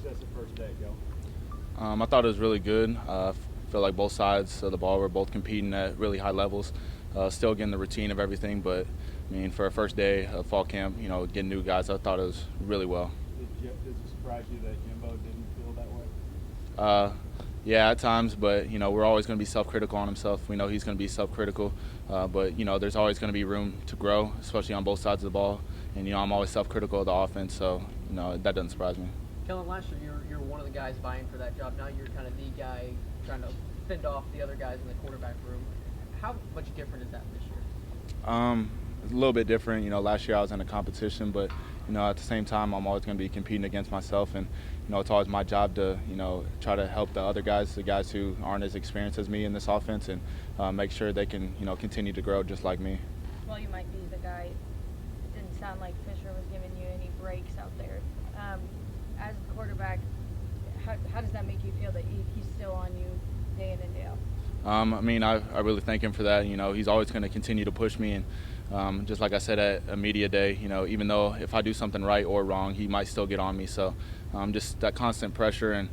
success at first day, Kel? I thought it was really good. I feel like both sides of the ball were both competing at really high levels, still getting the routine of everything. But I mean, for a first day of fall camp, getting new guys, I thought it was really well. Does it surprise you that Jimbo didn't feel that way? Yeah, at times, but we're always going to be self-critical on himself. We know he's going to be self-critical, but there's always going to be room to grow, especially on both sides of the ball. And I'm always self-critical of the offense, so that doesn't surprise me. Kellen, last year you're one of the guys vying for that job. Now you're kind of the guy trying to fend off the other guys in the quarterback room. How much different is that this year? It's a little bit different. Last year I was in a competition, but at the same time I'm always going to be competing against myself, and it's always my job to try to help the other guys, the guys who aren't as experienced as me in this offense, and make sure they can continue to grow just like me. Well, you might be the guy. It didn't sound like Fisher was giving you any breaks out there. As a quarterback, how does that make you feel that he's still on you day in and day out? I really thank him for that. He's always going to continue to push me, and just like I said at a media day, even though if I do something right or wrong, he might still get on me. So just that constant pressure, and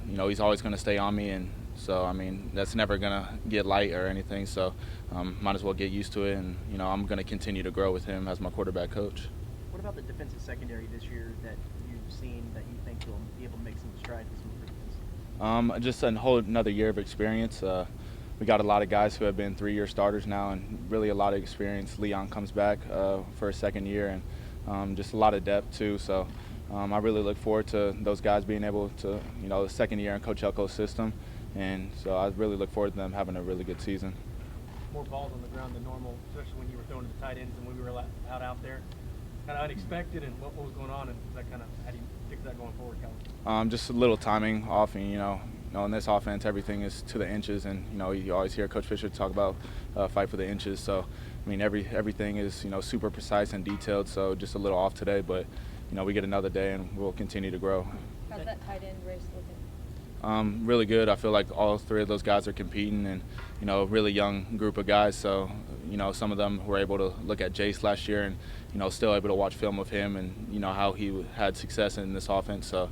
he's always going to stay on me, and so that's never going to get light or anything. So might as well get used to it, and I'm going to continue to grow with him as my quarterback coach. What about the defensive secondary this year that you've seen that you think will be able to make some strides with some improvements? Just a whole another year of experience. We got a lot of guys who have been 3-year starters now, and really a lot of experience. Leon comes back for a second year, and just a lot of depth too. So I really look forward to those guys being able to, the second year in Coach Elko's system, and so I really look forward to them having a really good season. More balls on the ground than normal, especially when you were throwing to the tight ends and when we were out there. Kind of unexpected, and what was going on, and is that kind of how do you fix that going forward, Kellen? Just a little timing off, and in this offense, everything is to the inches, and you always hear Coach Fisher talk about fight for the inches. So, everything is super precise and detailed. So just a little off today, but we get another day, and we'll continue to grow. How's that tight end race looking? Really good. I feel like all three of those guys are competing, and really young group of guys. So some of them were able to look at Jace last year, and still able to watch film of him, and how he had success in this offense. So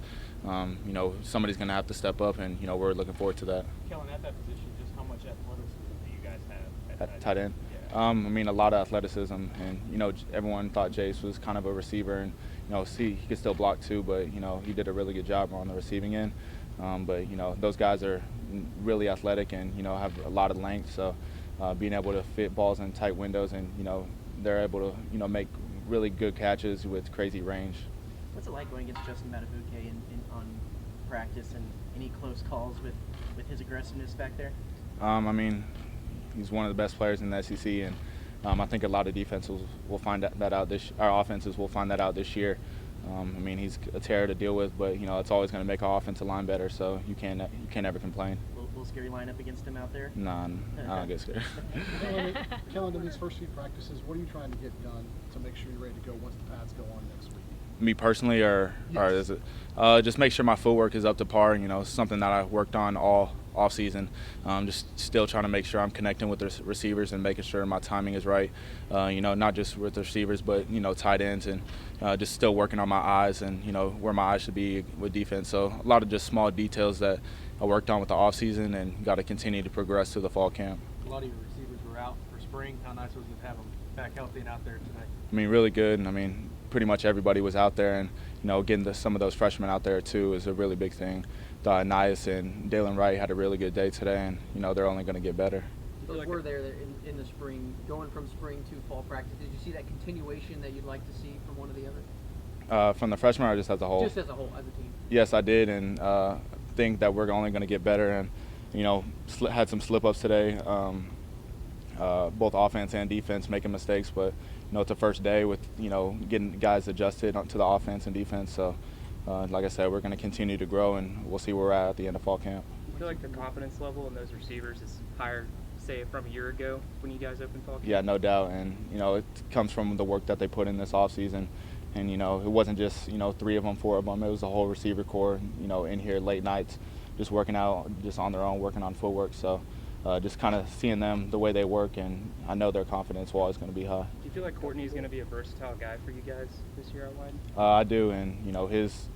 somebody's going to have to step up, and we're looking forward to that. Kellen, at that position, just how much athleticism do you guys have at tight end? Yeah. A lot of athleticism, and everyone thought Jace was kind of a receiver, and he could still block too, but he did a really good job on the receiving end. But those guys are really athletic and have a lot of length, so being able to fit balls in tight windows, and they're able to make really good catches with crazy range. What's it like going against Justin Matabuke on practice, and any close calls with his aggressiveness back there? He's one of the best players in the SEC, and I think a lot of defenses will find that out our offenses will find that out this year. He's a terror to deal with, but it's always going to make our offensive line better. So you can't ever complain. Little scary lineup against him out there? Nah, I don't get scared. Kellen, in these first few practices, what are you trying to get done to make sure you're ready to go once the pads go on next week? Me personally, or is it just make sure my footwork is up to par? Something that I worked on all off season. Just still trying to make sure I'm connecting with the receivers and making sure my timing is right. Not just with the receivers, but tight ends, and just still working on my eyes and where my eyes should be with defense. So a lot of just small details that I worked on with the off season, and got to continue to progress to the fall camp. A lot of your receivers were out for spring. How nice was it to have them back healthy and out there today? Really good. Pretty much everybody was out there, and getting some of those freshmen out there too is a really big thing. Nias and Dalen Wright had a really good day today, and they're only going to get better. Those were there in the spring, going from spring to fall practice. Did you see that continuation that you'd like to see from one or the other? From the freshmen, or just as a whole? Just as a whole, as a team. Yes, I did, and think that we're only going to get better, and had some slip-ups today, both offense and defense making mistakes, but it's the first day with getting guys adjusted to the offense and defense. So like I said, we're going to continue to grow, and we'll see where we're at the end of fall camp. I feel like the confidence level in those receivers is higher, say, from a year ago when you guys opened fall camp? Yeah, no doubt, and it comes from the work that they put in this offseason. And it wasn't just 3 of them, 4 of them. It was the whole receiver core, in here late nights, just working out, just on their own, working on footwork. So just kind of seeing them the way they work, and I know their confidence was always going to be high. Do you feel like Courtney's going to be a versatile guy for you guys this year out wide? I do, and his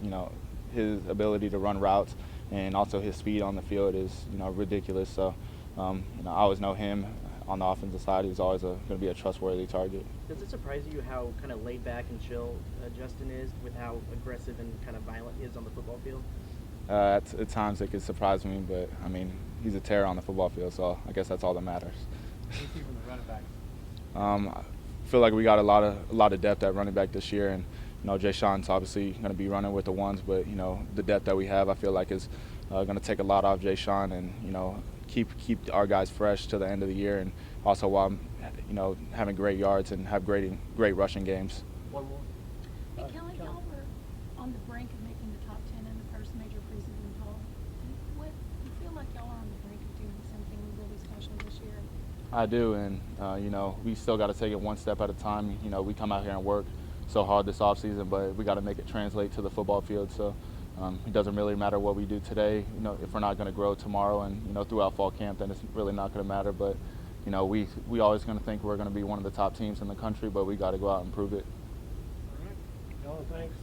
his ability to run routes and also his speed on the field is ridiculous. So I always know him on the offensive side. He's always going to be a trustworthy target. Does it surprise you how kind of laid back and chill Justin is with how aggressive and kind of violent he is on the football field? At times it could surprise me, but I mean, he's a terror on the football field, so I guess that's all that matters. What do you see from the running backs? I feel like we got a lot of depth at running back this year, and Jay Sean's obviously going to be running with the ones, but the depth that we have, I feel like is going to take a lot off Jay Sean, and keep our guys fresh to the end of the year, and also while having great yards and have great rushing games. One more. Hey, Kelly, y'all were on the brink of making the top 10 in the first major preseason poll. Do you feel like y'all are on the brink of doing something really special this year? I do, and we still got to take it one step at a time. We come out here and work so hard this offseason, but we got to make it translate to the football field. So it doesn't really matter what we do today. If we're not going to grow tomorrow and throughout fall camp, then it's really not going to matter. But we always going to think we're going to be one of the top teams in the country, but we got to go out and prove it. All right. Kellen, thanks.